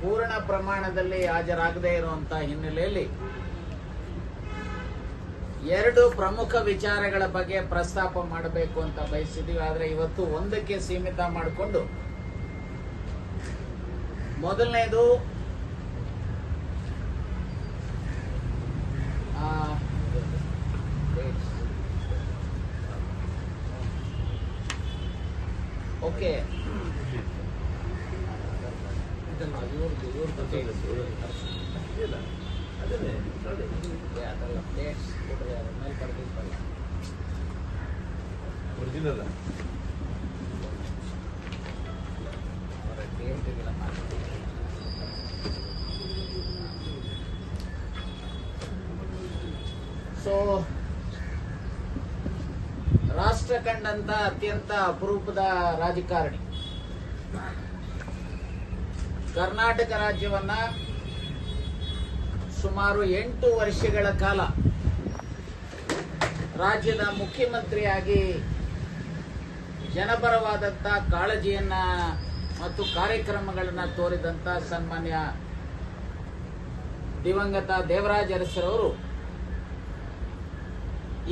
ಪೂರ್ಣ ಪ್ರಮಾಣದಲ್ಲಿ ಹಾಜರಾಗದೇ ಇರುವಂತಹ ಹಿನ್ನೆಲೆಯಲ್ಲಿ ಎರಡು ಪ್ರಮುಖ ವಿಚಾರಗಳ ಬಗ್ಗೆ ಪ್ರಸ್ತಾಪ ಮಾಡಬೇಕು ಅಂತ ಬಯಸಿದ್ದೀವಿ. ಆದರೆ ಇವತ್ತು ಒಂದಕ್ಕೆ ಸೀಮಿತ ಮಾಡಿಕೊಂಡು, ಮೊದಲನೇದು ಓಕೆ ಸೊ ರಾಷ್ಟ್ರ ಕಂಡಂತ ಅತ್ಯಂತ ಅಪರೂಪದ ರಾಜಕಾರಣಿ, ಕರ್ನಾಟಕ ರಾಜ್ಯವನ್ನ ಸುಮಾರು 8 ವರ್ಷಗಳ ಕಾಲ ರಾಜ್ಯದ ಮುಖ್ಯಮಂತ್ರಿಯಾಗಿ ಜನಪರವಾದಂಥ ಕಾಳಜಿಯನ್ನ ಮತ್ತು ಕಾರ್ಯಕ್ರಮಗಳನ್ನ ತೋರಿದಂತ ಸನ್ಮಾನ್ಯ ದಿವಂಗತ ದೇವರಾಜ ಅರಸರವರು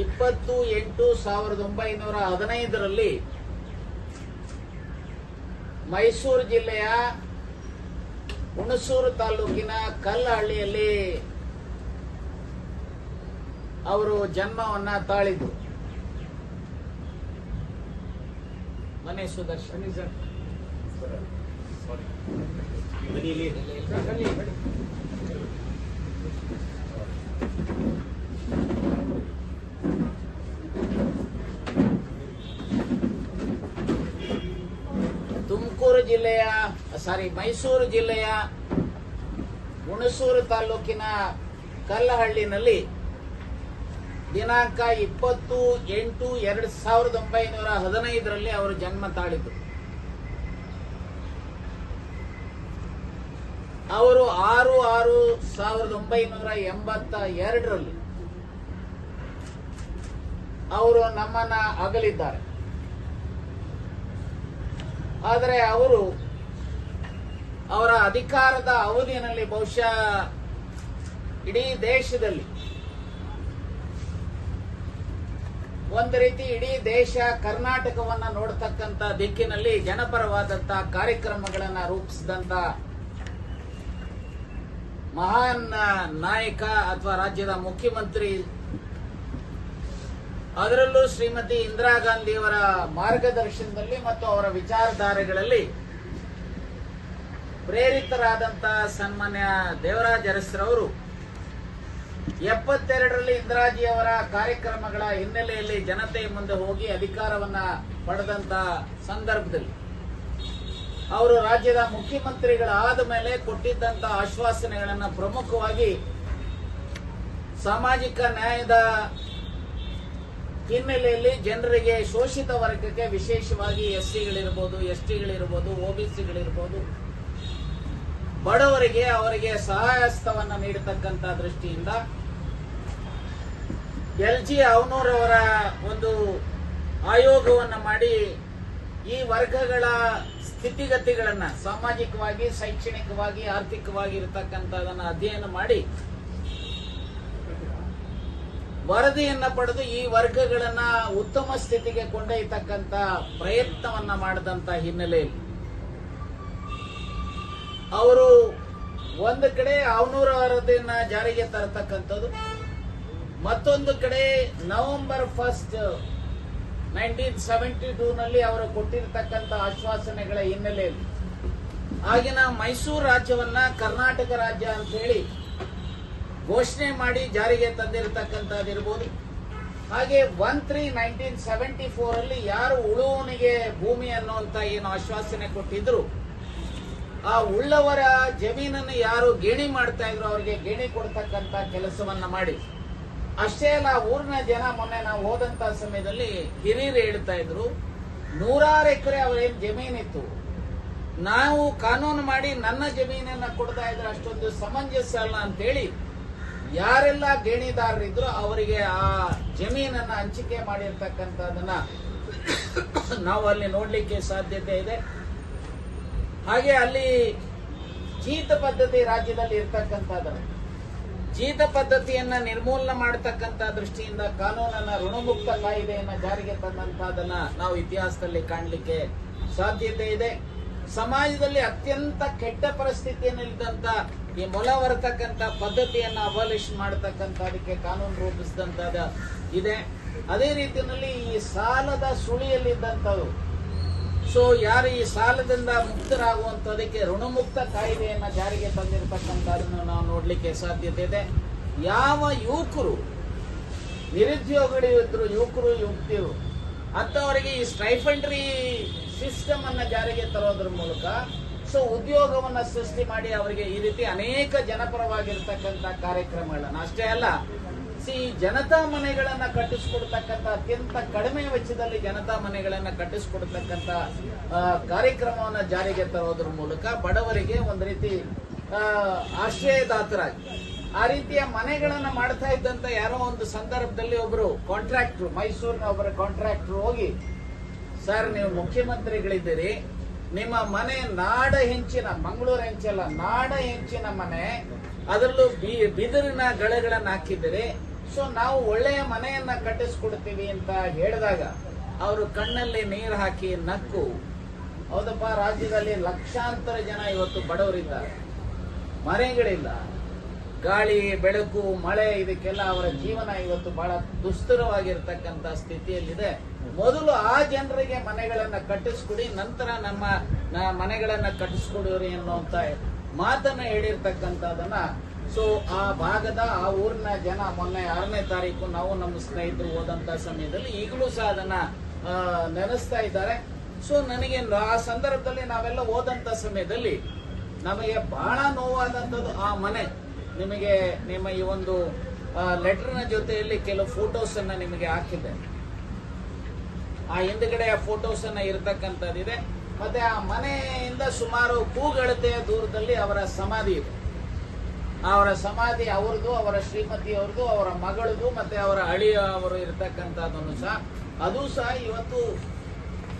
20/8/1915 ಮೈಸೂರು ಜಿಲ್ಲೆಯ ಹುಣಸೂರು ತಾಲೂಕಿನ ಕಲ್ಲಹಳ್ಳಿಯಲ್ಲಿ ಅವರು ಜನ್ಮವನ್ನ ತಾಳಿದ್ರು. ಮನೆ ಸುದರ್ಶನ್ ಮೈಸೂರು ಜಿಲ್ಲೆಯ ಹುಣಸೂರು ತಾಲೂಕಿನ ಕಲ್ಲಹಳ್ಳಿನಲ್ಲಿ ದಿನಾಂಕ 20/8/1915 ಅವರು ಜನ್ಮ ತಾಳಿದ್ರು. ಅವರು 6/6/1982 ಅವರು ನಮ್ಮನ್ನ ಅಗಲಿದ್ದಾರೆ. ಆದರೆ ಅವರು ಅವರ ಅಧಿಕಾರದ ಅವಧಿಯಲ್ಲಿ ಬಹುಶಃ ಇಡೀ ದೇಶದಲ್ಲಿ ಒಂದು ರೀತಿ ಇಡೀ ದೇಶ ಕರ್ನಾಟಕವನ್ನ ನೋಡ್ತಕ್ಕಂಥ ದಿಕ್ಕಿನಲ್ಲಿ ಜನಪರವಾದಂಥ ಕಾರ್ಯಕ್ರಮಗಳನ್ನ ರೂಪಿಸಿದಂತ ಮಹಾನ್ ನಾಯಕ ಅಥವಾ ರಾಜ್ಯದ ಮುಖ್ಯಮಂತ್ರಿ. ಅದರಲ್ಲೂ ಶ್ರೀಮತಿ ಇಂದಿರಾ ಗಾಂಧಿಯವರ ಮಾರ್ಗದರ್ಶನದಲ್ಲಿ ಮತ್ತು ಅವರ ವಿಚಾರಧಾರೆಗಳಲ್ಲಿ ಪ್ರೇರಿತರಾದಂತ ಸನ್ಮಾನ್ಯ ದೇವರಾಜ ಅರಸರವರು 72ರಲ್ಲಿ ಇಂದಿರಾಜಿಯವರ ಕಾರ್ಯಕ್ರಮಗಳ ಹಿನ್ನೆಲೆಯಲ್ಲಿ ಜನತೆಯ ಮುಂದೆ ಹೋಗಿ ಅಧಿಕಾರವನ್ನ ಪಡೆದಂತ ಸಂದರ್ಭದಲ್ಲಿ ಅವರು ರಾಜ್ಯದ ಮುಖ್ಯಮಂತ್ರಿಗಳಾದ ಮೇಲೆ ಕೊಟ್ಟಿದ್ದಂತ ಆಶ್ವಾಸನೆಗಳನ್ನ ಪ್ರಮುಖವಾಗಿ ಸಾಮಾಜಿಕ ನ್ಯಾಯದ ಹಿನ್ನೆಲೆಯಲ್ಲಿ ಜನರಿಗೆ, ಶೋಷಿತ ವರ್ಗಕ್ಕೆ, ವಿಶೇಷವಾಗಿ ಎಸ್ಸಿಗಳಿರ್ಬೋದು, ಎಸ್ಟಿಗಳಿರ್ಬೋದು, ಒಬಿಸಿಗಳಿರ್ಬೋದು, ಬಡವರಿಗೆ ಅವರಿಗೆ ಸಹಾಯಹಸ್ತವನ್ನು ನೀಡತಕ್ಕಂತ ದೃಷ್ಟಿಯಿಂದ LG ಅವನೂರವರ ಒಂದು ಆಯೋಗವನ್ನ ಮಾಡಿ ಈ ವರ್ಗಗಳ ಸ್ಥಿತಿಗತಿಗಳನ್ನ ಸಾಮಾಜಿಕವಾಗಿ, ಶೈಕ್ಷಣಿಕವಾಗಿ, ಆರ್ಥಿಕವಾಗಿ ಇರತಕ್ಕಂಥದನ್ನ ಅಧ್ಯಯನ ಮಾಡಿ ವರದಿಯನ್ನ ಪಡೆದು ಈ ವರ್ಗಗಳನ್ನ ಉತ್ತಮ ಸ್ಥಿತಿಗೆ ಕೊಂಡೊಯ್ಯತಕ್ಕಂತ ಪ್ರಯತ್ನವನ್ನ ಮಾಡಿದಂತ ಹಿನ್ನೆಲೆಯಲ್ಲಿ ಅವರು ಒಂದು ಕಡೆ ಅವನೂರ ವರದಿಯನ್ನ ಜಾರಿಗೆ ತರತಕ್ಕಂಥದ್ದು, ಮತ್ತೊಂದು ಕಡೆ ನವೆಂಬರ್ 1, 1972 ಅವರು ಕೊಟ್ಟಿರತಕ್ಕಂಥ ಆಶ್ವಾಸನೆಗಳ ಹಿನ್ನೆಲೆಯಲ್ಲಿ ಆಗಿನ ಮೈಸೂರು ರಾಜ್ಯವನ್ನ ಕರ್ನಾಟಕ ರಾಜ್ಯ ಅಂತ ಹೇಳಿ ಘೋಷಣೆ ಮಾಡಿ ಜಾರಿಗೆ ತಂದಿರತಕ್ಕಂಥದ್ದಿರ್ಬೋದು. ಹಾಗೆ 1/3/1974 ಯಾರು ಉಳುವವನಿಗೆ ಭೂಮಿ ಅನ್ನುವಂತ ಏನು ಆಶ್ವಾಸನೆ ಕೊಟ್ಟಿದ್ರು, ಆ ಉಳ್ಳವರ ಜಮೀನನ್ನು ಯಾರು ಗೇಣಿ ಮಾಡ್ತಾ ಇದ್ರು ಅವರಿಗೆ ಗೇಣಿ ಕೊಡ್ತಕ್ಕಂತ ಕೆಲಸವನ್ನ ಮಾಡಿ, ಅಷ್ಟೇ ಅಲ್ಲ ಊರಿನ ಜನ ಮೊನ್ನೆ ನಾವು ಹೋದಂತ ಸಮಯದಲ್ಲಿ ಹಿರಿಯರು ಹೇಳ್ತಾ ಇದ್ರು 100 ಎಕರೆ ಅವರೇನು ಜಮೀನಿತ್ತು, ನಾವು ಕಾನೂನು ಮಾಡಿ ನನ್ನ ಜಮೀನನ್ನ ಕೊಡ್ತಾ ಇದ್ರೆ ಅಷ್ಟೊಂದು ಸಮಂಜಸ ಅಲ್ಲ ಅಂತೇಳಿ ಯಾರೆಲ್ಲ ಗೇಣಿದಾರರಿದ್ರು ಅವರಿಗೆ ಆ ಜಮೀನನ್ನ ಹಂಚಿಕೆ ಮಾಡಿರ್ತಕ್ಕಂಥದನ್ನ ನಾವು ಅಲ್ಲಿ ನೋಡ್ಲಿಕ್ಕೆ ಸಾಧ್ಯತೆ ಇದೆ. ಹಾಗೆ ಅಲ್ಲಿ ಜೀತ ಪದ್ಧತಿ ರಾಜ್ಯದಲ್ಲಿ ಇರ್ತಕ್ಕಂಥದ್ದು. ಜೀತ ಪದ್ಧತಿಯನ್ನ ನಿರ್ಮೂಲನೆ ಮಾಡತಕ್ಕಂತ ದೃಷ್ಟಿಯಿಂದ ಕಾನೂನನ್ನ ಋಣಮುಕ್ತ ಕಾಯ್ದೆಯನ್ನ ಜಾರಿಗೆ ತಂದಂತಹದನ್ನ ನಾವು ಇತಿಹಾಸದಲ್ಲಿ ಕಾಣಲಿಕ್ಕೆ ಸಾಧ್ಯತೆ ಇದೆ. ಸಮಾಜದಲ್ಲಿ ಅತ್ಯಂತ ಕೆಟ್ಟ ಪರಿಸ್ಥಿತಿಯಲ್ಲಿದ್ದಂತ ಈ ಮೊಲ ಹೊರತಕ್ಕಂತ ಪದ್ಧತಿಯನ್ನ ಅಬಾಲಿಷ್ ಮಾಡತಕ್ಕಂತ ಅದಕ್ಕೆ ಕಾನೂನು ರೂಪಿಸಿದಂತದ ಇದೆ. ಅದೇ ರೀತಿಯಲ್ಲಿ ಈ ಸಾಲದ ಸುಳಿಯಲ್ಲಿದ್ದಂಥವು, ಸೊ ಯಾರು ಈ ಸಾಲದಿಂದ ಮುಕ್ತರಾಗುವಂತದಕ್ಕೆ ಋಣಮುಕ್ತ ಕಾಯ್ದೆಯನ್ನ ಜಾರಿಗೆ ತಂದಿರತಕ್ಕಂಥದನ್ನು ನಾವು ನೋಡ್ಲಿಕ್ಕೆ ಸಾಧ್ಯತೆ ಇದೆ. ಯಾವ ಯುವಕರು ನಿರುದ್ಯೋಗಿಗಳು ಯುವಕರು ಯುವತಿಯರು ಅಂತವರಿಗೆ ಈ ಸ್ಟೈಫಂಡ್ರಿ ಸಿಸ್ಟಮ್ ಅನ್ನ ಜಾರಿಗೆ ತರೋದ್ರ ಮೂಲಕ ಸೊ ಉದ್ಯೋಗವನ್ನ ಸೃಷ್ಟಿ ಮಾಡಿ ಅವರಿಗೆ ಈ ರೀತಿ ಅನೇಕ ಜನಪರವಾಗಿರ್ತಕ್ಕಂಥ ಕಾರ್ಯಕ್ರಮಗಳನ್ನ, ಅಷ್ಟೇ ಅಲ್ಲ ಜನತಾ ಮನೆಗಳನ್ನ ಕಟ್ಟಿಸಿಕೊಡ್ತಕ್ಕಂಥ ಅತ್ಯಂತ ಕಡಿಮೆ ವೆಚ್ಚದಲ್ಲಿ ಜನತಾ ಮನೆಗಳನ್ನ ಕಟ್ಟಿಸಿಕೊಡ್ತಕ್ಕಂಥ ಕಾರ್ಯಕ್ರಮವನ್ನ ಜಾರಿಗೆ ತರೋದ್ರ ಮೂಲಕ ಬಡವರಿಗೆ ಒಂದು ರೀತಿ ಆಶ್ರಯದಾತರಾಗಿ ಆ ರೀತಿಯ ಮನೆಗಳನ್ನ ಮಾಡ್ತಾ ಇದ್ದಂತ ಯಾರೋ ಒಂದು ಸಂದರ್ಭದಲ್ಲಿ ಒಬ್ರು ಕಾಂಟ್ರಾಕ್ಟರ್, ಮೈಸೂರಿನ ಒಬ್ಬರ ಕಾಂಟ್ರಾಕ್ಟರ್ ಹೋಗಿ, ಸರ್ ನೀವು ಮುಖ್ಯಮಂತ್ರಿಗಳಿದ್ದೀರಿ, ನಿಮ್ಮ ಮನೆ ನಾಡ ಹೆಂಚಿನ, ಮಂಗಳೂರು ಹೆಂಚಲ್ಲ ನಾಡ ಹೆಂಚಿನ ಮನೆ, ಅದರಲ್ಲೂ ಬಿದಿರಿನ ಗಳಗಳನ್ನ ಹಾಕಿದ್ದೀರಿ, ಸೊ ನಾವು ಒಳ್ಳೆಯ ಮನೆಯನ್ನ ಕಟ್ಟಿಸ್ಕೊಡ್ತೀವಿ ಅಂತ ಹೇಳಿದಾಗ ಅವರು ಕಣ್ಣಲ್ಲಿ ನೀರು ಹಾಕಿ ನಕ್ಕು, ಹೌದಪ್ಪ ರಾಜ್ಯದಲ್ಲಿ ಲಕ್ಷಾಂತರ ಜನ ಇವತ್ತು ಬಡವರಿದ್ದಾರೆ, ಮನೆಗಳಿಲ್ಲ, ಗಾಳಿ ಬೆಳಕು ಮಳೆ ಇದಕ್ಕೆಲ್ಲ ಅವರ ಜೀವನ ಇವತ್ತು ಬಹಳ ದುಸ್ತರವಾಗಿರ್ತಕ್ಕಂಥ ಸ್ಥಿತಿಯಲ್ಲಿದೆ. ಮೊದಲು ಆ ಜನರಿಗೆ ಮನೆಗಳನ್ನ ಕಟ್ಟಿಸ್ಕೊಡಿ, ನಂತರ ನಮ್ಮ ಮನೆಗಳನ್ನ ಕಟ್ಟಿಸ್ಕೊಡೋರಿ ಅನ್ನುವಂತ ಮಾತನ್ನ ಹೇಳಿರ್ತಕ್ಕಂಥದನ್ನ ಸೊ ಆ ಭಾಗದ ಆ ಊರಿನ ಜನ ಮೊನ್ನೆ 6ನೇ ತಾರೀಕು ನಾವು ನಮ್ಮ ಸ್ನೇಹಿತರು ಹೋದಂತ ಸಮಯದಲ್ಲಿ ಈಗಲೂ ಸಹ ಅದನ್ನ ನೆನೆಸ್ತಾ ಇದ್ದಾರೆ. ಸೊ ನನಗೆ ಆ ಸಂದರ್ಭದಲ್ಲಿ ನಾವೆಲ್ಲ ಹೋದಂತ ಸಮಯದಲ್ಲಿ ನಮಗೆ ಬಹಳ ನೋವಾದಂಥದ್ದು ಆ ಮನೆ. ನಿಮಗೆ ನಿಮ್ಮ ಈ ಒಂದು ಲೆಟರ್ನ ಜೊತೆಯಲ್ಲಿ ಕೆಲವು ಫೋಟೋಸ್ ಅನ್ನ ನಿಮಗೆ ಹಾಕಿದ್ದೆ, ಆ ಹಿಂದ್ಗಡೆ ಆ ಫೋಟೋಸ್ ಅನ್ನ ಇರತಕ್ಕಂಥದ್ದಿದೆ. ಮತ್ತೆ ಆ ಮನೆಯಿಂದ ಸುಮಾರು ಕೂಗಳತೆಯ ದೂರದಲ್ಲಿ ಅವರ ಸಮಾಧಿ ಇದೆ. ಅವರ ಸಮಾಧಿ ಅವ್ರದ್ದು, ಅವರ ಶ್ರೀಮತಿಯವ್ರದ್ದು, ಅವರ ಮಗಳದು, ಮತ್ತೆ ಅವರ ಅಳಿಯ ಅವರು ಇರತಕ್ಕಂಥದ್ದನ್ನು ಸಹ ಅದು ಸಹ ಇವತ್ತು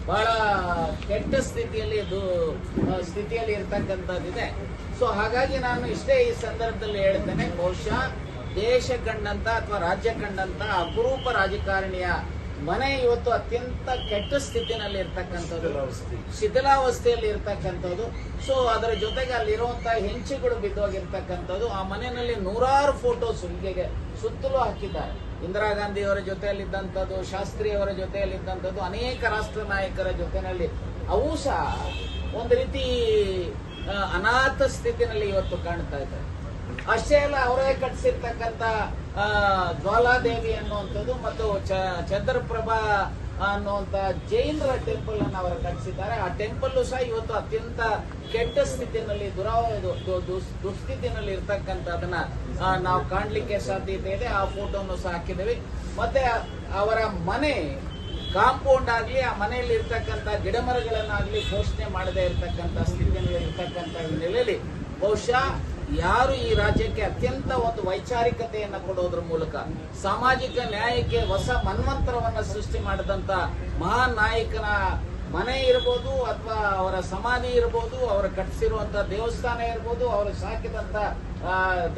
ಬಹಳ ಕೆಟ್ಟ ಸ್ಥಿತಿಯಲ್ಲಿ ಇರ್ತಕ್ಕಂಥದ್ದಿದೆ. ಸೊ ಹಾಗಾಗಿ ನಾನು ಇಷ್ಟೇ ಈ ಸಂದರ್ಭದಲ್ಲಿ ಹೇಳ್ತೇನೆ, ಬಹುಶಃ ದೇಶ ಕಂಡಂತ ಅಥವಾ ರಾಜ್ಯ ಕಂಡಂತ ಅಪರೂಪ ರಾಜಕಾರಣಿಯ ಮನೆ ಇವತ್ತು ಅತ್ಯಂತ ಕೆಟ್ಟ ಸ್ಥಿತಿನಲ್ಲಿ ಇರ್ತಕ್ಕಂಥದ್ದು, ಶಿಥಿಲಾವಸ್ಥೆಯಲ್ಲಿ ಇರ್ತಕ್ಕಂಥದ್ದು. ಸೊ ಅದರ ಜೊತೆಗೆ ಅಲ್ಲಿರುವಂತಹ ಹೆಂಚುಗಳು ಬಿದ್ದೋಗಿರ್ತಕ್ಕಂಥದ್ದು. ಆ ಮನೆಯಲ್ಲಿ ನೂರಾರು ಫೋಟೋಸ್ ಹೀಗೆ ಸುತ್ತಲೂ ಹಾಕಿದ್ದಾರೆ. ಇಂದಿರಾ ಗಾಂಧಿ ಅವರ ಜೊತೆಯಲ್ಲಿದ್ದಂಥದ್ದು, ಶಾಸ್ತ್ರಿ ಅವರ ಜೊತೆಯಲ್ಲಿದ್ದಂಥದ್ದು, ಅನೇಕ ರಾಷ್ಟ್ರ ನಾಯಕರ ಜೊತೆಯಲ್ಲಿ ಅವು ಸಹ ಒಂದು ರೀತಿ ಅನಾಥ ಸ್ಥಿತಿನಲ್ಲಿ ಇವತ್ತು ಕಾಣ್ತಾ ಇದ್ದಾರೆ. ಅಷ್ಟೇ ಅಲ್ಲ, ಅವರೇ ಕಟ್ಟಿಸಿರ್ತಕ್ಕಂಥ ಜ್ವಾಲಾದೇವಿ ಅನ್ನುವಂಥದ್ದು ಮತ್ತು ಚಂದ್ರಪ್ರಭಾ ಅನ್ನುವಂತ ಜೈನರ ಟೆಂಪಲ್ ಅನ್ನು ಅವರು ಕಟ್ಟಿಸಿದ್ದಾರೆ. ಆ ಟೆಂಪಲ್ ಸಹ ಇವತ್ತು ಅತ್ಯಂತ ಕೆಟ್ಟ ಸ್ಥಿತಿನಲ್ಲಿ ದುಸ್ಥಿತಿನಲ್ಲಿ ಇರ್ತಕ್ಕಂಥದನ್ನ ನಾವು ಕಾಣ್ಲಿಕ್ಕೆ ಸಾಧ್ಯತೆ ಇದೆ. ಆ ಫೋಟೋನು ಸಹ ಹಾಕಿದ್ದೇವೆ. ಮತ್ತೆ ಅವರ ಮನೆ ಕಾಂಪೌಂಡ್ ಆಗ್ಲಿ, ಆ ಮನೆಯಲ್ಲಿ ಇರ್ತಕ್ಕಂಥ ಗಿಡಮರಗಳನ್ನಾಗ್ಲಿ ಪೋಷಣೆ ಮಾಡದೇ ಇರತಕ್ಕಂಥ ಸ್ಥಿತಿಯಲ್ಲಿ ಇರ್ತಕ್ಕಂಥ ಹಿನ್ನೆಲೆಯಲ್ಲಿ ಬಹುಶಃ ಯಾರು ಈ ರಾಜ್ಯಕ್ಕೆ ಅತ್ಯಂತ ಒಂದು ವೈಚಾರಿಕತೆಯನ್ನ ಕೊಡೋದ್ರ ಮೂಲಕ ಸಾಮಾಜಿಕ ನ್ಯಾಯಕ್ಕೆ ಹೊಸ ಮನ್ವಂತರವನ್ನ ಸೃಷ್ಟಿ ಮಾಡಿದಂತ ಮಹಾನ್ ನಾಯಕನ ಮನೆ ಇರಬಹುದು, ಅಥವಾ ಅವರ ಸಮಾಧಿ ಇರಬಹುದು, ಅವರು ಕಟ್ಟಿಸಿರುವಂತ ದೇವಸ್ಥಾನ ಇರಬಹುದು, ಅವರು ಸಾಕಿದಂತ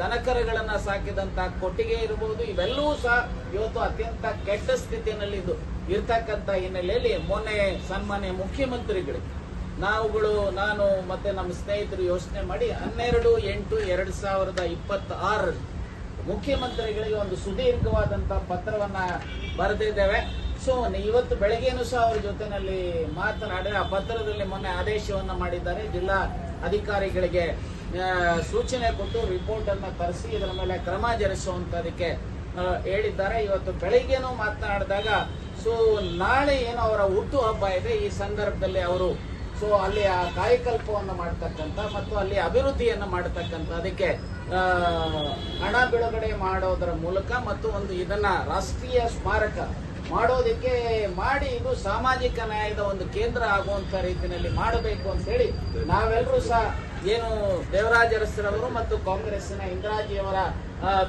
ದನಕರಗಳನ್ನ ಸಾಕಿದಂತ ಕೊಟ್ಟಿಗೆ ಇರಬಹುದು, ಇವೆಲ್ಲವೂ ಸಹ ಇವತ್ತು ಅತ್ಯಂತ ಕೆಟ್ಟ ಸ್ಥಿತಿಯಲ್ಲಿ ಇರ್ತಕ್ಕಂಥ ಹಿನ್ನೆಲೆಯಲ್ಲಿ ಮೊನ್ನೆ ಸನ್ಮಾನ್ಯ ಮುಖ್ಯಮಂತ್ರಿಗಳಿಗೆ ನಾನು ಮತ್ತೆ ನಮ್ಮ ಸ್ನೇಹಿತರು ಯೋಚನೆ ಮಾಡಿ 12/8/2026 ಮುಖ್ಯಮಂತ್ರಿಗಳಿಗೆ ಒಂದು ಸುದೀರ್ಘವಾದಂತಹ ಪತ್ರವನ್ನ ಬರೆದಿದ್ದೇವೆ. ಸೊ ಇವತ್ತು ಬೆಳಗ್ಗೆನೂ ಸಹ ಅವರ ಜೊತೆನಲ್ಲಿ ಮಾತನಾಡಿ ಆ ಪತ್ರದಲ್ಲಿ ಮೊನ್ನೆ ಆದೇಶವನ್ನ ಮಾಡಿದ್ದಾರೆ. ಜಿಲ್ಲಾ ಅಧಿಕಾರಿಗಳಿಗೆ ಸೂಚನೆ ಕೊಟ್ಟು ರಿಪೋರ್ಟ್ ಅನ್ನ ತರಿಸಿ ಇದರ ಮೇಲೆ ಕ್ರಮ ಜರುಗಿಸುವಂತದಕ್ಕೆ ಹೇಳಿದ್ದಾರೆ. ಇವತ್ತು ಬೆಳಗ್ಗೆನೂ ಮಾತನಾಡಿದಾಗ ಸೊ ನಾಳೆ ಏನೋ ಅವರ ಹುಟ್ಟು ಹಬ್ಬ ಇದೆ, ಈ ಸಂದರ್ಭದಲ್ಲಿ ಅವರು ಸೊ ಅಲ್ಲಿ ಆ ಕಾಯಕಲ್ಪವನ್ನು ಮಾಡತಕ್ಕಂಥ ಮತ್ತು ಅಲ್ಲಿ ಅಭಿವೃದ್ಧಿಯನ್ನು ಮಾಡತಕ್ಕಂಥ ಅದಕ್ಕೆ ಹಣ ಬಿಡುಗಡೆ ಮಾಡೋದರ ಮೂಲಕ ಮತ್ತು ಒಂದು ಇದನ್ನ ರಾಷ್ಟ್ರೀಯ ಸ್ಮಾರಕ ಮಾಡೋದಕ್ಕೆ ಮಾಡಿ ಇದು ಸಾಮಾಜಿಕ ನ್ಯಾಯದ ಒಂದು ಕೇಂದ್ರ ಆಗುವಂತ ರೀತಿಯಲ್ಲಿ ಮಾಡಬೇಕು ಅಂತ ಹೇಳಿ ನಾವೆಲ್ಲರೂ ಸಹ ಏನು ದೇವರಾಜ ಅರಸರವರು ಮತ್ತು ಕಾಂಗ್ರೆಸ್ಸಿನ ಇಂದಿರಾಜಿಯವರ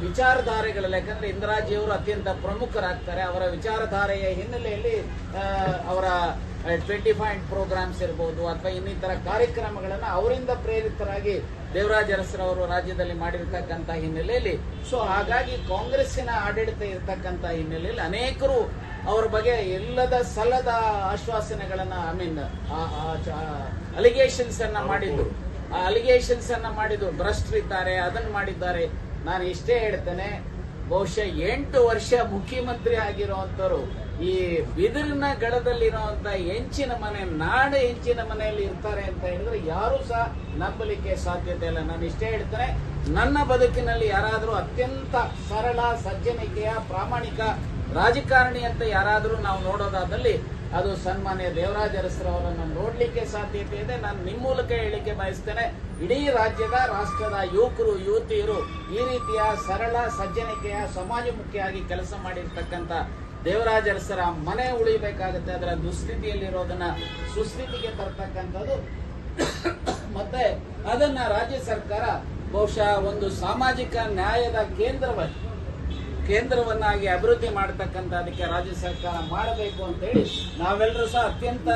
ವಿಚಾರಧಾರೆಗಳಲ್ಲಿ, ಯಾಕಂದ್ರೆ ಇಂದಿರಾಜಿಯವರು ಅತ್ಯಂತ ಪ್ರಮುಖರಾಗ್ತಾರೆ, ಅವರ ವಿಚಾರಧಾರೆಯ ಹಿನ್ನೆಲೆಯಲ್ಲಿ ಅವರ 25 ಪ್ರೋಗ್ರಾಮ್ಸ್ ಇರ್ಬೋದು ಅಥವಾ ಇನ್ನಿತರ ಕಾರ್ಯಕ್ರಮಗಳನ್ನ ಅವರಿಂದ ಪ್ರೇರಿತರಾಗಿ ದೇವರಾಜ ಅರಸರವರು ರಾಜ್ಯದಲ್ಲಿ ಮಾಡಿರ್ತಕ್ಕಂಥ ಹಿನ್ನೆಲೆಯಲ್ಲಿ ಸೊ ಹಾಗಾಗಿ ಕಾಂಗ್ರೆಸ್ಸಿನ ಆಡಳಿತ ಇರತಕ್ಕಂಥ ಹಿನ್ನೆಲೆಯಲ್ಲಿ ಅನೇಕರು ಅವರ ಬಗ್ಗೆ ಎಲ್ಲದ ಸಲ್ಲದ ಆಶ್ವಾಸನೆಗಳನ್ನ ಅಲಿಗೇಷನ್ಸ್ ಅನ್ನ ಮಾಡಿದ್ರು. ಆ ಅಲಿಗೇಷನ್ಸ್ ಅನ್ನ ಮಾಡಿದ್ರು, ಭ್ರಷ್ಟರಿದ್ದಾರೆ, ಅದನ್ನ ಮಾಡಿದ್ದಾರೆ. ನಾನು ಇಷ್ಟೇ ಹೇಳ್ತೇನೆ, ಬಹುಶಃ 8 ವರ್ಷ ಮುಖ್ಯಮಂತ್ರಿ ಆಗಿರುವಂತವ್ರು ಈ ಬಿದಿರಿನ ಗಡದಲ್ಲಿರುವಂತ ಹೆಂಚಿನ ಮನೆ, ನಾಡು ಹೆಂಚಿನ ಮನೆಯಲ್ಲಿ ಇರ್ತಾರೆ ಅಂತ ಹೇಳಿದ್ರೆ ಯಾರು ಸಹ ನಂಬಲಿಕ್ಕೆ ಸಾಧ್ಯತೆ ಇಲ್ಲ. ನಾನು ಇಷ್ಟೇ ಹೇಳ್ತೇನೆ, ನನ್ನ ಬದುಕಿನಲ್ಲಿ ಯಾರಾದರೂ ಅತ್ಯಂತ ಸರಳ, ಸಜ್ಜನಿಕೆಯ, ಪ್ರಾಮಾಣಿಕ ರಾಜಕಾರಣಿ ಅಂತ ಯಾರಾದರೂ ನಾವು ನೋಡೋದಾದಲ್ಲಿ ಅದು ಸನ್ಮಾನ್ಯ ದೇವರಾಜ ಅರಸರವರನ್ನು ನೋಡ್ಲಿಕ್ಕೆ ಸಾಧ್ಯತೆ ಇದೆ. ನಾನು ನಿಮ್ಮ ಮೂಲಕ ಹೇಳಿಕೆ ಬಯಸ್ತೇನೆ, ಇಡೀ ರಾಜ್ಯದ, ರಾಷ್ಟ್ರದ ಯುವಕರು, ಯುವತಿಯರು ಈ ರೀತಿಯ ಸರಳ, ಸಜ್ಜನಿಕೆಯ, ಸಮಾಜಮುಖಿಯಾಗಿ ಕೆಲಸ ಮಾಡಿರ್ತಕ್ಕಂಥ ದೇವರಾಜ ಅರಸರ ಮನೆ ಉಳಿಬೇಕಾಗುತ್ತೆ. ಅದರ ದುಸ್ಥಿತಿಯಲ್ಲಿರೋದನ್ನ ಸುಸ್ಥಿತಿಗೆ ತರ್ತಕ್ಕಂಥದ್ದು ಮತ್ತೆ ಅದನ್ನ ರಾಜ್ಯ ಸರ್ಕಾರ ಬಹುಶಃ ಒಂದು ಸಾಮಾಜಿಕ ನ್ಯಾಯದ ಕೇಂದ್ರವನ್ನಾಗಿ ಅಭಿವೃದ್ಧಿ ಮಾಡತಕ್ಕಂಥ ಅದಕ್ಕೆ ರಾಜ್ಯ ಸರ್ಕಾರ ಮಾಡಬೇಕು ಅಂತ ಹೇಳಿ ನಾವೆಲ್ಲರೂ ಸಹ ಅತ್ಯಂತ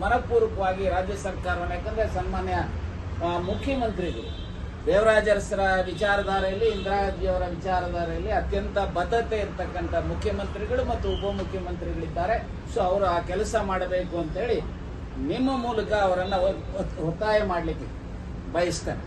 ಮನಪೂರ್ವಕವಾಗಿ ರಾಜ್ಯ ಸರ್ಕಾರವನ್ನು, ಯಾಕಂದ್ರೆ ಸನ್ಮಾನ್ಯ ಮುಖ್ಯಮಂತ್ರಿಗಳು ದೇವರಾಜ ಅರಸರ ವಿಚಾರಧಾರೆಯಲ್ಲಿ, ಇಂದಿರಾಜಿಯವರ ವಿಚಾರಧಾರೆಯಲ್ಲಿ ಅತ್ಯಂತ ಬದ್ಧತೆ ಇರತಕ್ಕಂಥ ಮುಖ್ಯಮಂತ್ರಿಗಳು ಮತ್ತು ಉಪಮುಖ್ಯಮಂತ್ರಿಗಳಿದ್ದಾರೆ. ಸೊ ಅವರು ಆ ಕೆಲಸ ಮಾಡಬೇಕು ಅಂತ ಹೇಳಿ ನಿಮ್ಮ ಮೂಲಕ ಅವರನ್ನ ಒತ್ತಾಯ ಮಾಡಲಿಕ್ಕೆ ಬಯಸ್ತೇನೆ.